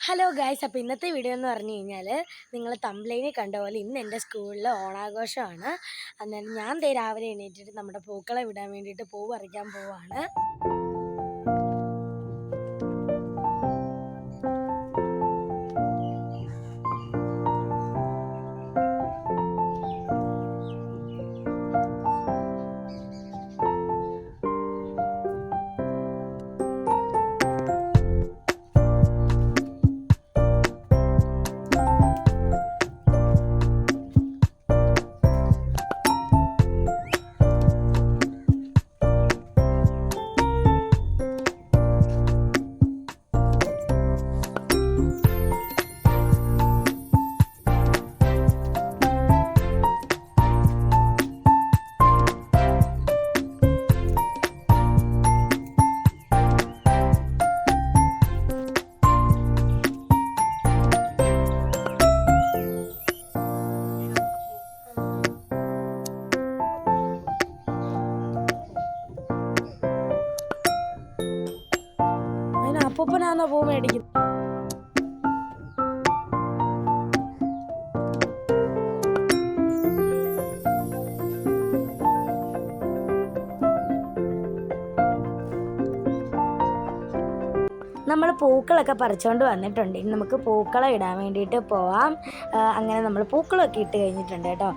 Hello guys, അപ്പോൾ ഇന്നത്തെ video എന്ന് പറഞ്ഞു കഴിഞ്ഞാൽ നിങ്ങൾ തംബ്ലൈനിൽ കണ്ട പോലെ ഇന്ന് എൻ്റെ സ്കൂളിൽ ഓണാഘോഷമാണ്. അന്നേരം ഞാൻ രാവിലെ എണീറ്റിട്ട് നമ്മുടെ പൂക്കളെ വിടാൻ വേണ്ടിയിട്ട് പൂ പറിക്കാൻ പോവാണ്. അതിന് അപ്പൂപ്പനാണോ പൂ മേടിക്കുന്നത്? നമ്മൾ പൂക്കളൊക്കെ പറിച്ചുകൊണ്ട് വന്നിട്ടുണ്ട്. ഇനി നമുക്ക് പൂക്കളം ഇടാൻ വേണ്ടിയിട്ട് പോവാം. അങ്ങനെ നമ്മൾ പൂക്കളമൊക്കെ ഇട്ട് കഴിഞ്ഞിട്ടുണ്ട് കേട്ടോ.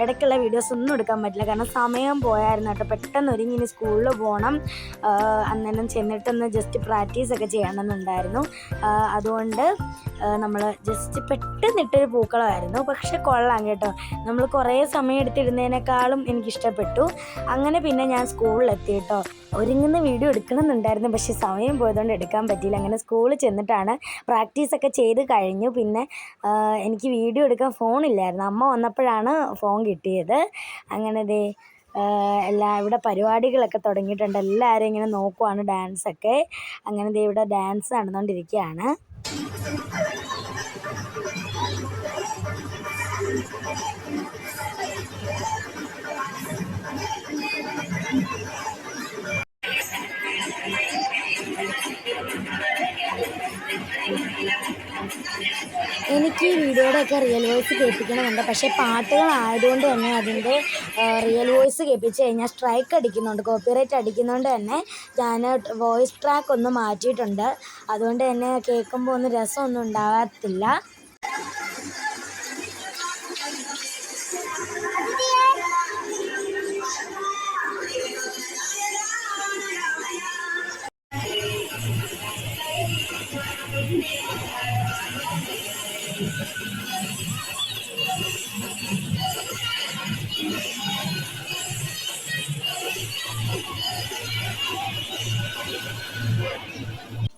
ഇടയ്ക്കുള്ള വീഡിയോസ് ഒന്നും എടുക്കാൻ പറ്റില്ല, കാരണം സമയം പോയായിരുന്നു കേട്ടോ. പെട്ടെന്ന് ഒരുങ്ങി ഇനി സ്കൂളിൽ പോകണം. അന്നേരം ചെന്നിട്ടൊന്ന് ജസ്റ്റ് പ്രാക്ടീസൊക്കെ ചെയ്യണമെന്നുണ്ടായിരുന്നു. അതുകൊണ്ട് നമ്മൾ ജസ്റ്റ് പെട്ടെന്നിട്ടൊരു പൂക്കളമായിരുന്നു. പക്ഷെ കൊള്ളാം കേട്ടോ. നമ്മൾ കുറേ സമയം എടുത്തിടുന്നതിനേക്കാളും എനിക്കിഷ്ടപ്പെട്ടു. അങ്ങനെ പിന്നെ ഞാൻ സ്കൂളിലെത്തി കേട്ടോ. ഒരുങ്ങുന്ന വീഡിയോ എടുക്കണമെന്നുണ്ടായിരുന്നു, പക്ഷേ സമയം പോയതുകൊണ്ട് എടുക്കാൻ പറ്റിയില്ല. അങ്ങനെ സ്കൂളിൽ ചെന്നിട്ടാണ് പ്രാക്ടീസൊക്കെ ചെയ്ത് കഴിഞ്ഞു. പിന്നെ എനിക്ക് വീഡിയോ എടുക്കാൻ ഫോണില്ലായിരുന്നു. അമ്മ വന്നപ്പോഴാണ് ഫോൺ കിട്ടിയത്. അങ്ങനെ ഇവിടെ പരിപാടികളൊക്കെ തുടങ്ങിയിട്ടുണ്ട്. എല്ലാവരും ഇങ്ങനെ നോക്കുവാണ് ഡാൻസൊക്കെ. അങ്ങനെ ഇവിടെ ഡാൻസ് നടന്നുകൊണ്ടിരിക്കുകയാണ്. എനിക്ക് ഈ വീഡിയോയുടെയൊക്കെ റിയൽ വോയിസ് കേൾപ്പിക്കണമെന്നുണ്ട്, പക്ഷേ പാട്ടുകളായതുകൊണ്ട് തന്നെ അതിൻ്റെ റിയൽ വോയിസ് കേൾപ്പിച്ച് കഴിഞ്ഞാൽ സ്ട്രൈക്ക് അടിക്കുന്നുണ്ട്, കോപ്പിറൈറ്റ് അടിക്കുന്നതുകൊണ്ട് തന്നെ ഞാൻ വോയിസ് ട്രാക്ക് ഒന്ന് മാറ്റിയിട്ടുണ്ട്. അതുകൊണ്ട് തന്നെ കേൾക്കുമ്പോൾ ഒന്നും രസമൊന്നും ഉണ്ടാകത്തില്ല.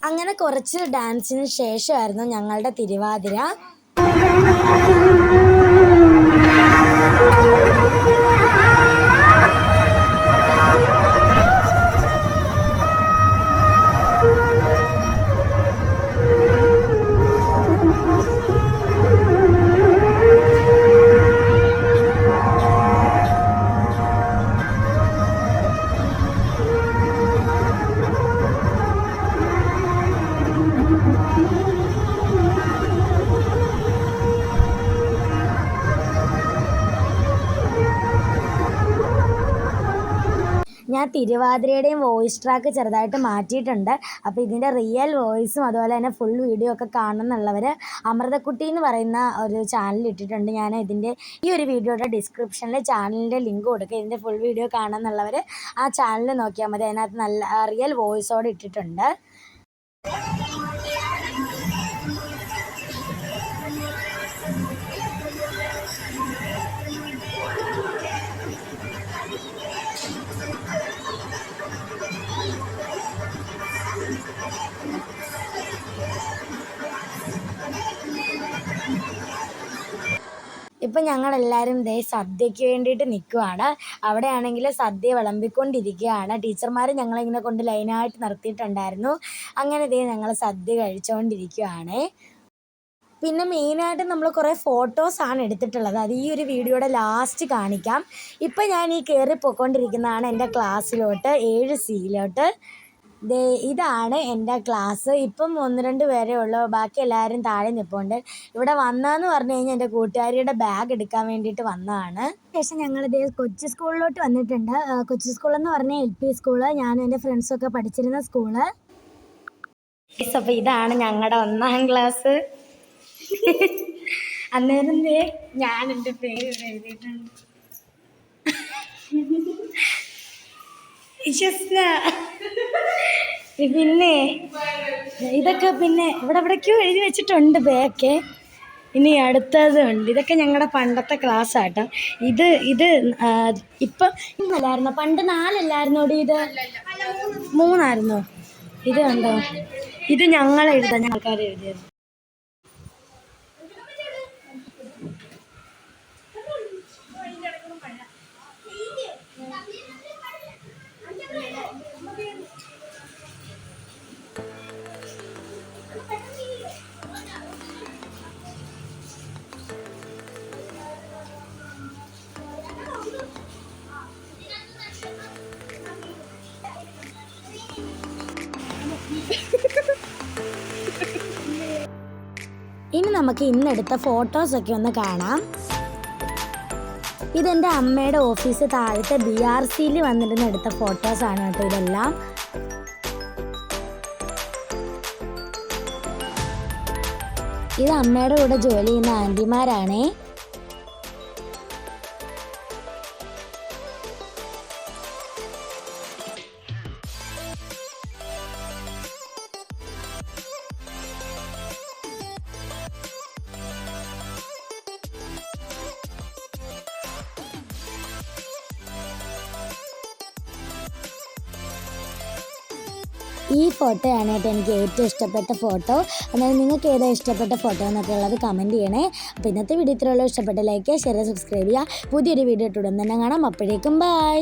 അങ്ങനെ കുറച്ച് ഡാൻസിന് ശേഷമായിരുന്നു ഞങ്ങളുടെ തിരുവാതിര. ഞാൻ തിരുവാതിരയുടെയും വോയിസ് ട്രാക്ക് ചെറുതായിട്ട് മാറ്റിയിട്ടുണ്ട്. അപ്പോൾ ഇതിൻ്റെ റിയൽ വോയിസും അതുപോലെ തന്നെ ഫുൾ വീഡിയോ ഒക്കെ കാണുന്നുള്ളവർ അമൃതക്കുട്ടി എന്ന് പറയുന്ന ഒരു ചാനൽ ഇട്ടിട്ടുണ്ട്. ഞാൻ ഇതിൻ്റെ ഈ ഒരു വീഡിയോയുടെ ഡിസ്ക്രിപ്ഷനിൽ ചാനലിൻ്റെ ലിങ്ക് കൊടുക്കുക. ഇതിൻ്റെ ഫുൾ വീഡിയോ കാണുന്നുള്ളവർ ആ ചാനൽ നോക്കിയാൽ മതി. അതിനകത്ത് നല്ല റിയൽ വോയിസോടെ ഇട്ടിട്ടുണ്ട്. ഇപ്പം ഞങ്ങളെല്ലാവരും സദ്യയ്ക്ക് വേണ്ടിയിട്ട് നിൽക്കുവാണ്. അവിടെയാണെങ്കിൽ സദ്യ വിളമ്പിക്കൊണ്ടിരിക്കുകയാണ്. ടീച്ചർമാർ ഞങ്ങളിങ്ങനെ കൊണ്ട് ലൈനായിട്ട് നിർത്തിയിട്ടുണ്ടായിരുന്നു. അങ്ങനെ ഞങ്ങൾ സദ്യ കഴിച്ചുകൊണ്ടിരിക്കുകയാണ്. പിന്നെ മെയിനായിട്ട് നമ്മൾ കുറേ ഫോട്ടോസാണ് എടുത്തിട്ടുള്ളത്. അത് ഈ ഒരു വീഡിയോയുടെ ലാസ്റ്റ് കാണിക്കാം. ഇപ്പം ഞാൻ ഈ കയറി പോയിക്കൊണ്ടിരിക്കുന്നതാണ് എൻ്റെ ക്ലാസ്സിലോട്ട്, 7C ഇതാണ് എൻ്റെ ക്ലാസ്. ഇപ്പം 1-2 പേരേ ഉള്ളൂ, ബാക്കി എല്ലാവരും താഴെ നിൽപ്പുണ്ട്. ഇവിടെ വന്നതെന്ന് പറഞ്ഞു കഴിഞ്ഞാൽ എൻ്റെ കൂട്ടുകാരിയുടെ ബാഗ് എടുക്കാൻ വേണ്ടിയിട്ട് വന്നതാണ്. ശേഷം ഞങ്ങളിത് കൊച്ചി സ്കൂളിലോട്ട് വന്നിട്ടുണ്ട്. കൊച്ചി സ്കൂളെന്ന് പറഞ്ഞാൽ LP സ്കൂള്, ഞാനും എൻ്റെ ഫ്രണ്ട്സൊക്കെ പഠിച്ചിരുന്ന സ്കൂള്. അപ്പോൾ ഇതാണ് ഞങ്ങളുടെ 1-ാം ക്ലാസ്. അന്നേരം ഞാൻ എൻ്റെ പേര് എഴുതിയിട്ടുണ്ട്. പിന്നെ ഇതൊക്കെ പിന്നെ എവിടേക്കോ എഴുതി വെച്ചിട്ടുണ്ട് ബാക്ക്. ഇനി അടുത്തതുണ്ട്. ഇതൊക്കെ ഞങ്ങളുടെ പണ്ടത്തെ ക്ലാസ്സാട്ടോ. ഇത് ഇപ്പം അല്ലായിരുന്നോ? പണ്ട് 4 അല്ലായിരുന്നോടി? ഇത് 3 ആയിരുന്നോ? ഇത് കണ്ടോ? ഇത് ഞങ്ങൾ എഴുതാൻ ആൾക്കാർ എഴുതിയത്. ഇനി നമുക്ക് ഇന്നെടുത്ത ഫോട്ടോസൊക്കെ ഒന്ന് കാണാം. ഇതെൻ്റെ അമ്മയുടെ ഓഫീസ് താഴത്തെ BRCയിൽ വന്നിരുന്ന് എടുത്ത ഫോട്ടോസാണ് കേട്ടോ ഇതെല്ലാം. ഇത് അമ്മയുടെ കൂടെ ജോലി ചെയ്യുന്ന ആൻറ്റിമാരാണേ. ഈ ഫോട്ടോയാണ് കേട്ടോ എനിക്ക് ഏറ്റവും ഇഷ്ടപ്പെട്ട ഫോട്ടോ. അതായത് നിങ്ങൾക്ക് ഏതാ ഇഷ്ടപ്പെട്ട ഫോട്ടോ എന്നൊക്കെ ഉള്ളത് കമൻറ്റ് ചെയ്യണേ. അപ്പോൾ ഇന്നത്തെ വീഡിയോ ഇത്രയുള്ളൂ. ഇഷ്ടപ്പെട്ട ലൈക്ക് ചെയ്യുക, ഷെയർ, സബ്സ്ക്രൈബ് ചെയ്യുക. പുതിയൊരു വീഡിയോ ഇട്ട് ഉടൻ തന്നെ കാണാം. അപ്പോഴേക്കും ബൈ.